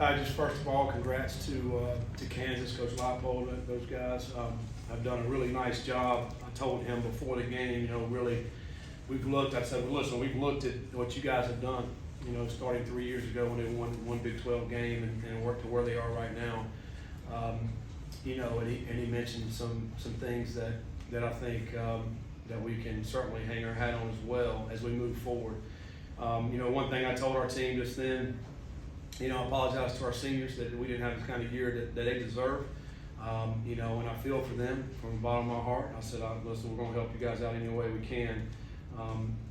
Just first of all, congrats to Kansas, Coach Leipold, those guys have done a really nice job. I told him before the game, really, I said, well, listen, we've looked at what you guys have done, starting 3 years ago when they won one Big 12 game and worked to where they are right now. And he mentioned some things that I think that we can certainly hang our hat on as well as we move forward. One thing I told our team just then, I apologize to our seniors that we didn't have the kind of year that they deserve. And I feel for them from the bottom of my heart. I said, listen, we're going to help you guys out any way we can,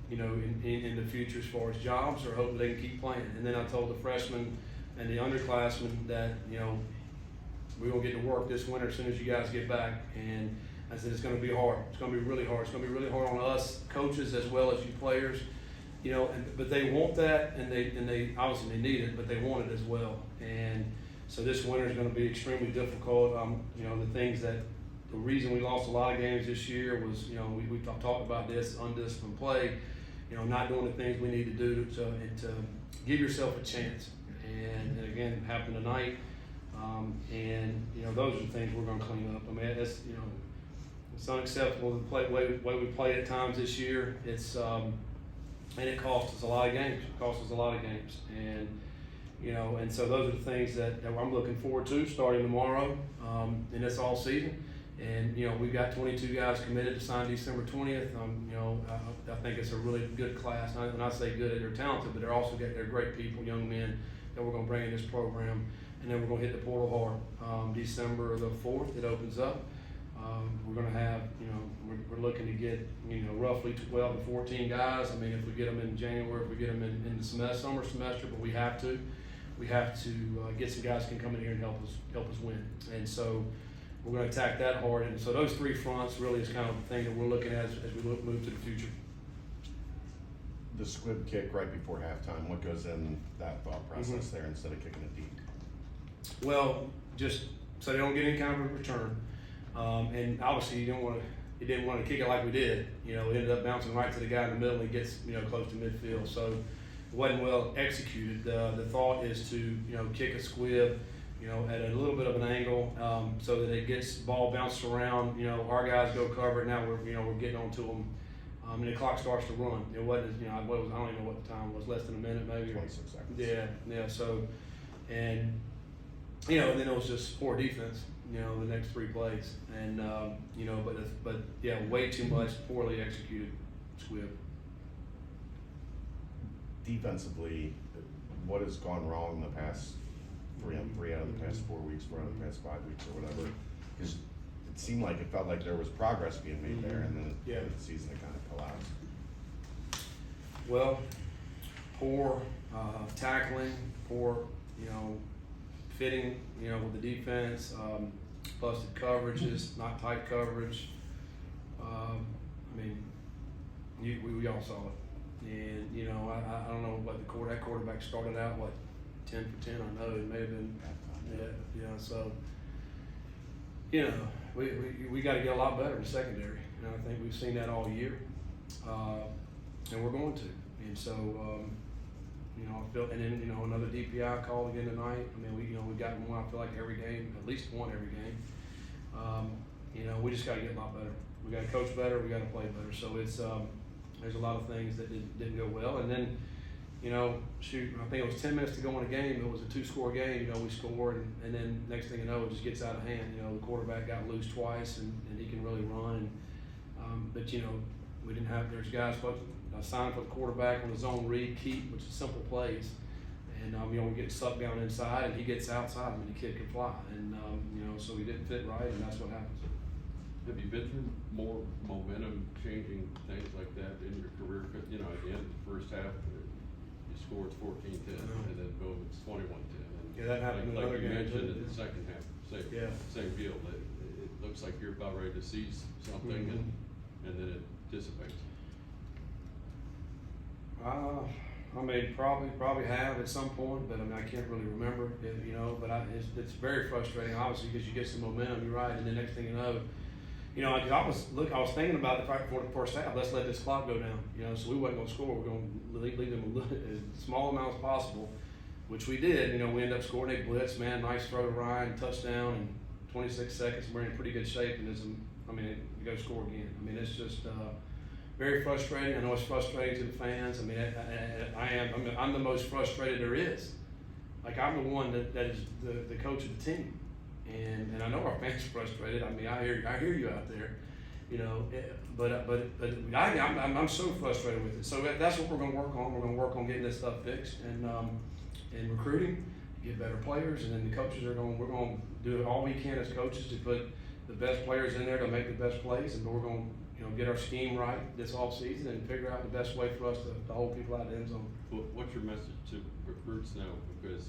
in the future as far as jobs, or hope they can keep playing. And then I told the freshmen and the underclassmen that, we're going to get to work this winter as soon as you guys get back. And I said, it's going to be hard. It's going to be really hard. It's going to be really hard on us, coaches, as well as you players. But they want that, and they obviously they need it, but they want it as well. And so this winter is going to be extremely difficult. The reason we lost a lot of games this year was, we talked about this, undisciplined play, not doing the things we need to do to give yourself a chance. And again, it happened tonight. Those are the things we're going to clean up. I mean, it's unacceptable the way we played at times this year. And it cost us a lot of games. And so those are the things that I'm looking forward to starting tomorrow in this all season. And we've got 22 guys committed to sign December 20th. I think it's a really good class. And I say good, they're talented, but they're great people, young men that we're going to bring in this program. And then we're going to hit the portal hard. December the 4th, it opens up. We're going to have, we're looking to get, roughly 12 to 14 guys. I mean, if we get them in January, if we get them in the summer semester, but we have to get some guys who can come in here and help us win. And so we're going to attack that hard. And so those three fronts really is kind of the thing that we're looking at as we move to the future. The squib kick right before halftime, what goes in that thought process there instead of kicking it deep? Well, just so they don't get any kind of a return. And obviously you didn't want to kick it like we did. It ended up bouncing right to the guy in the middle and he gets, close to midfield. So it wasn't well executed. The thought is to, kick a squib, at a little bit of an angle, so that it gets ball bounced around, our guys go cover it. Now we're getting onto them. And the clock starts to run. It wasn't, I don't even know what the time was, less than a minute maybe. 26 seconds. Yeah. So, and then it was just poor defense, the next three plays. And, but way too much poorly executed squib. Defensively, what has gone wrong in the past three out of the past 4 weeks, 4 out of the past 5 weeks or whatever? Because it felt like there was progress being made there, and then at the season it kind of collapsed. Well, poor tackling, poor, fitting, with the defense, busted coverages, not tight coverage. We all saw it. And, I don't know what that quarterback started out, 10 for 10, I know it may have been, so, we got to get a lot better in secondary, and I think we've seen that all year, and we're going to. And so, I feel, and then another DPI call again tonight. We got one. I feel like every game, at least one every game. We just got to get a lot better. We got to coach better. We got to play better. So it's there's a lot of things that didn't go well, and then. I think it was 10 minutes to go in a game. It was a 2-score game. We scored, and then next thing you know, it just gets out of hand. The quarterback got loose twice, and he can really run. But we didn't have. There's guys signed for the quarterback on the zone read keep, which is simple plays, and we get sucked down inside, and he gets outside, and the kid can fly, and so he didn't fit right, and that's what happens. Have you been through more momentum changing things like that in your career? At the end of the first half, you scored 14-10, and then boom, it's 21-10. And that happened in another game. Like you mentioned in the second half, same deal. It looks like you're about ready to seize something, and then it dissipates. Probably have at some point, but I can't really remember. But it's very frustrating, obviously, because you get some momentum. You're right, and the next thing you know. I was thinking about the fact for the first half, let's let this clock go down. So we wasn't going to score. We're going to leave them as small amount as possible. which we did. You know, we ended up scoring a blitz, man, nice throw to Ryan, touchdown in 26 seconds. We're in pretty good shape, and you go score again. I mean, it's just very frustrating. I know it's frustrating to the fans. I mean, I'm the most frustrated there is. Like, I'm the one that is the coach of the team, and I know our fans are frustrated. I mean, I hear you out there, you know. But I'm so frustrated with it. So that's what we're going to work on. We're going to work on getting this stuff fixed and recruiting, get better players, and then the coaches we're going to do all we can as coaches to put the best players in there to make the best plays, and we're going to get our scheme right this offseason and figure out the best way for us to hold people out of the end zone. What's your message to recruits now? Because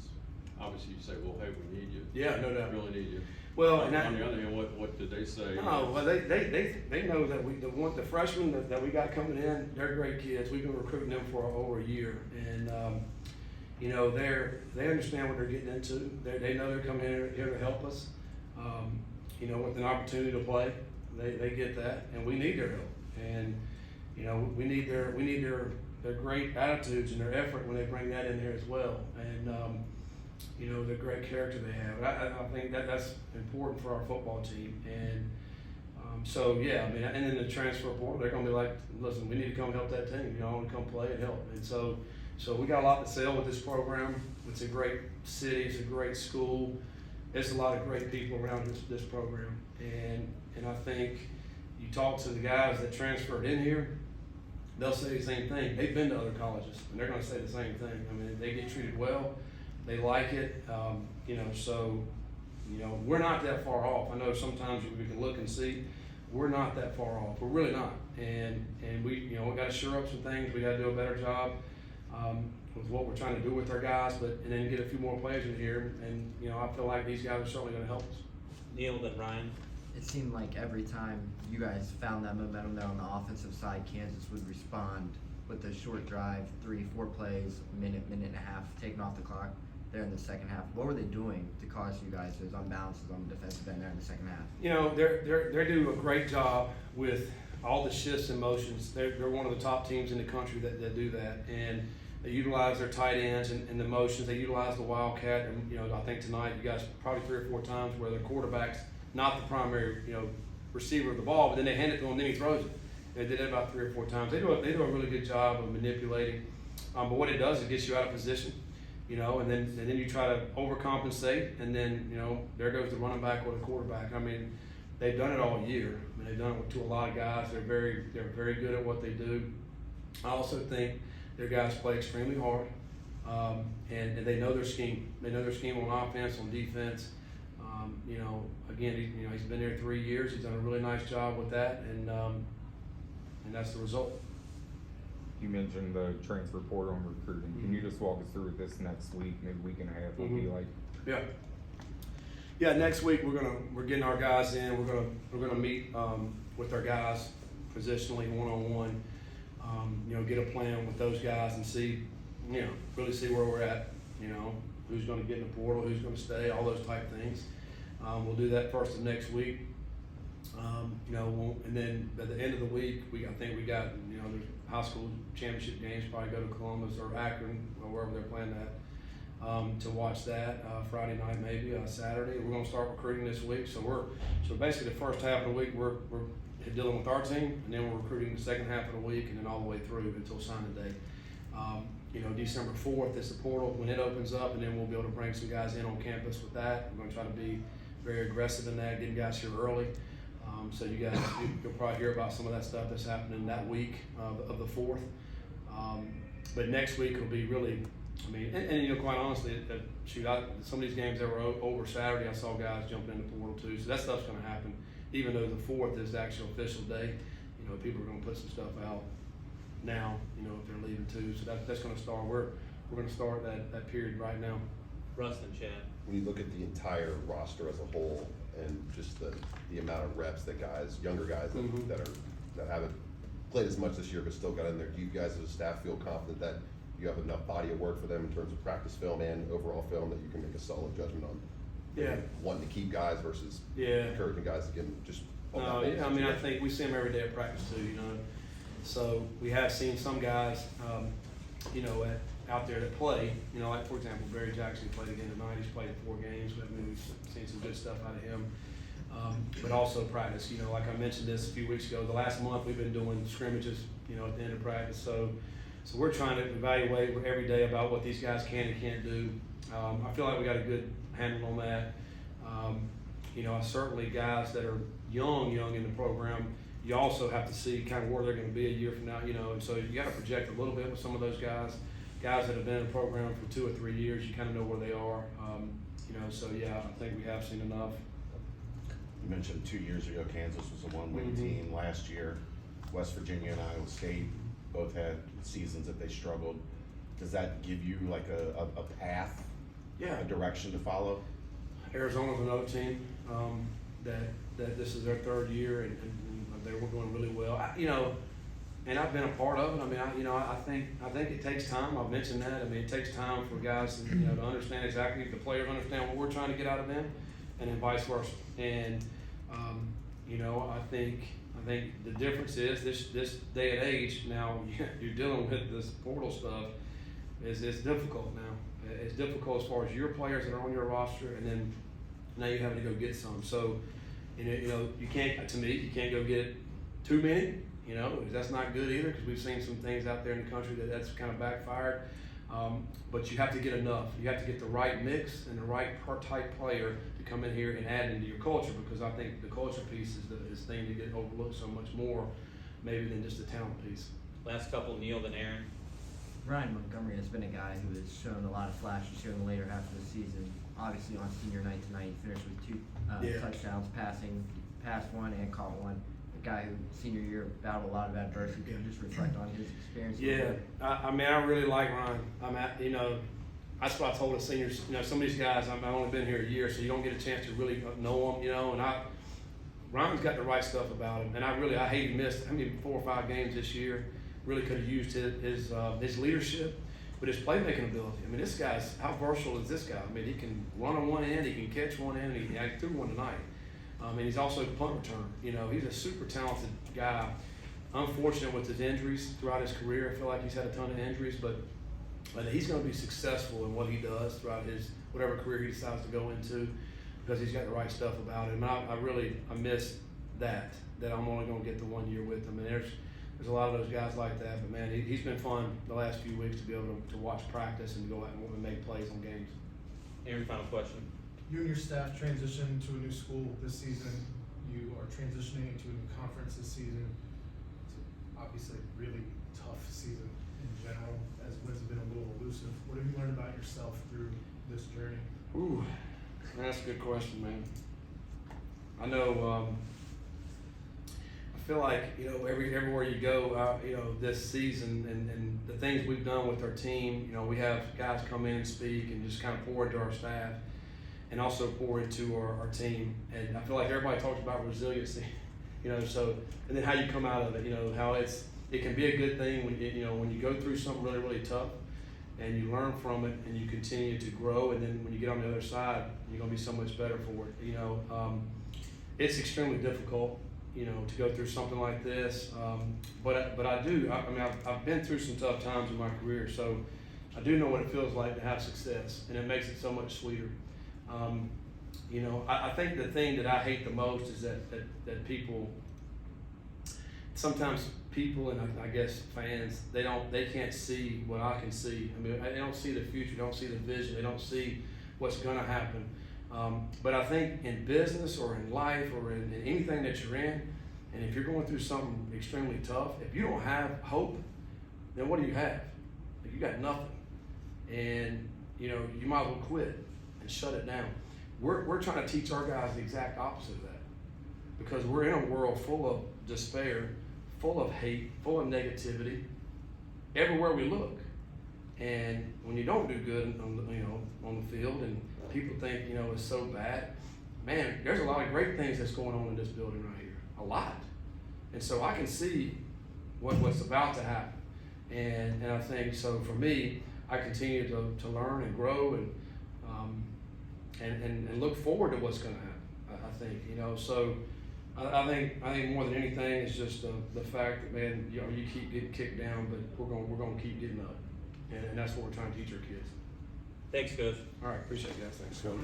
obviously you say, well, hey, we need you. Yeah, no doubt. We really need you. Well, on the other hand, what did they say? No, well, they know that the freshmen that we got coming in, they're great kids. We've been recruiting them for over a year, and they understand what they're getting into. They know they're coming in here to help us. With an opportunity to play, they get that, and we need their help. And we need their great attitudes and their effort when they bring that in there as well. And the great character they have. I think that's important for our football team. And and then the transfer portal, they're going to be like, listen, we need to come help that team. I want to come play and help. And so we got a lot to sell with this program. It's a great city. It's a great school. There's a lot of great people around this program. And I think you talk to the guys that transferred in here, they'll say the same thing. They've been to other colleges, and they're going to say the same thing. I mean, they get treated well. They like it, we're not that far off. I know sometimes we can look and see, we're not that far off. We're really not, and we got to shore up some things. We got to do a better job with what we're trying to do with our guys, and then get a few more players in here. And I feel like these guys are certainly going to help us. Neil, then Ryan. It seemed like every time you guys found that momentum there on the offensive side, Kansas would respond with a short drive, 3-4 plays, minute and a half, taking off the clock there in the second half. What were they doing to cause you guys those unbalances on the defensive end there in the second half? They're doing a great job with all the shifts and motions. They're one of the top teams in the country that do that, and they utilize their tight ends and the motions. They utilize the wildcat, and I think tonight you guys probably 3 or 4 times where their quarterback's not the primary receiver of the ball, but then they hand it to him, and then he throws it. They did that about 3 or 4 times. They do a really good job of manipulating, but what it does is it gets you out of position. And then you try to overcompensate, and then there goes the running back or the quarterback. I mean, they've done it all year. I mean, they've done it to a lot of guys. They're very good at what they do. I also think their guys play extremely hard, and they know their scheme. They know their scheme on offense, on defense. Again, he's been there 3 years. He's done a really nice job with that, and that's the result. You mentioned the transfer portal and recruiting. Can you just walk us through this next week, maybe week and a half? Will be like? Yeah. Next week we're getting our guys in. We're gonna meet with our guys positionally, one-on-one. Get a plan with those guys and see, really see where we're at. Who's going to get in the portal, who's going to stay, all those type things. We'll do that first of next week. And then at the end of the week, I think we got, there's high school championship games, probably go to Columbus or Akron or wherever they're playing that, to watch that Friday night, maybe Saturday. We're going to start recruiting this week. So basically the first half of the week we're dealing with our team, and then we're recruiting the second half of the week, and then all the way through until signing day. December 4th is the portal when it opens up, and then we'll be able to bring some guys in on campus with that. We're going to try to be very aggressive in that, getting guys here early. So you'll probably hear about some of that stuff that's happening that week of the 4th. But next week will be really, quite honestly, some of these games that were over Saturday, I saw guys jumping in the portal too. So that stuff's going to happen, even though the 4th is the actual official day. People are going to put some stuff out now, if they're leaving too. So that's going to start. We're going to start that period right now. Russ and Chad. When you look at the entire roster as a whole, and just the amount of reps that younger guys that haven't played as much this year but still got in there, do you guys as a staff feel confident that you have enough body of work for them in terms of practice film and overall film that you can make a solid judgment on? Wanting to keep guys versus encouraging guys to get them just. No, I think we see them every day at practice too. So we have seen some guys, out there that play. You know, like for example, Barry Jackson played again tonight. He's played 4 games. I mean, we've seen some good stuff out of him. But also practice. You know, like I mentioned this a few weeks ago. The last month we've been doing scrimmages. You know, at the end of practice. So we're trying to evaluate every day about what these guys can and can't do. I feel like we got a good handle on that. You know, certainly guys that are young in the program, you also have to see kind of where they're going to be a year from now, you know, and so you got to project a little bit with some of those guys that have been in the program for 2 or 3 years. You kind of know where they are, you know, so yeah, I think we have seen enough. You mentioned 2 years ago, Kansas was a one-win team. Last year, West Virginia and Iowa State both had seasons that they struggled. Does that give you like a path, a direction to follow? Arizona's another team that this is their 3rd year, and they were doing really well. You know, and I've been a part of it. I mean, I think it takes time. I've mentioned that. I mean, it takes time for guys to, to understand exactly, the players understand what we're trying to get out of them, and then vice versa. And you know, I think the difference is this day and age now you're dealing with this portal stuff. It's difficult now. It's difficult as far as your players that are on your roster, and then now you're having to go get some. So, you know, you can't go get too many. You know, that's not good either, because we've seen some things out there in the country that's kind of backfired. But you have to get enough. You have to get the right mix and the right type player to come in here and add into your culture, because I think the culture piece is the thing to get overlooked so much more, maybe, than just the talent piece. Last couple, Neil, then Aaron. Ryan Montgomery has been a guy who has shown a lot of flashes here in the later half of the season. Obviously on senior night tonight, he finished with 2 touchdowns passing, passed 1 and caught 1. A guy who senior year battled a lot of adversity. Can you just reflect on his experience? Yeah, I mean, I really like Ryan. You know, that's what I told the seniors. You know, some of these guys, I've only been here a year, so you don't get a chance to really know them. You know, and Ryan's got the right stuff about him, and I hate he missed 4 or 5 games this year. Really could have used his leadership, but his playmaking ability. I mean, this guy's, how versatile is this guy? I mean, he can run on one end, he can catch one end, and he threw one tonight. And he's also a punt returner. You know, he's a super talented guy. Unfortunate with his injuries throughout his career. I feel like he's had a ton of injuries, but he's going to be successful in what he does throughout his whatever career he decides to go into, because he's got the right stuff about him. And I miss that I'm only going to get the 1 year with him. And there's a lot of those guys like that, but man, he's been fun the last few weeks to be able to watch practice and go out and make plays on games. Aaron, final question. You and your staff transitioned to a new school this season. You are transitioning into a new conference this season. It's obviously a really tough season in general, as wins have been a little elusive. What have you learned about yourself through this journey? Ooh, that's a good question, man. I know. I feel like, you know, everywhere you go, you know, this season and the things we've done with our team, you know, we have guys come in and speak and just kind of pour into our staff, and also pour into our team. And I feel like everybody talks about resiliency, you know, so, and then how you come out of it, you know, how it can be a good thing when you go through something really, really tough and you learn from it and you continue to grow, and then when you get on the other side, you're gonna be so much better for it. You know, it's extremely difficult, you know, to go through something like this, but I mean, I've been through some tough times in my career, so I do know what it feels like to have success, and it makes it so much sweeter. You know, I think the thing that I hate the most is that people, sometimes people, and I guess fans, they can't see what I can see. I mean, they don't see the future, they don't see the vision, they don't see what's gonna happen. But I think in business or in life or in anything that you're in, and if you're going through something extremely tough, if you don't have hope, then what do you have? You got nothing. And, you know, you might as well quit and shut it down. We're trying to teach our guys the exact opposite of that, because we're in a world full of despair, full of hate, full of negativity, everywhere we look. And when you don't do good on the field, and people think, you know, it's so bad, man, there's a lot of great things that's going on in this building right here, a lot. And so I can see what's about to happen. And I think, so for me, I continue to learn and grow and look forward to what's going to happen. I think, you know, so I think more than anything, it's just the fact that, man, you keep getting kicked down, but we're going to keep getting up. and that's what we're trying to teach our kids. Thanks, Coach. All right, appreciate it, guys, thanks. So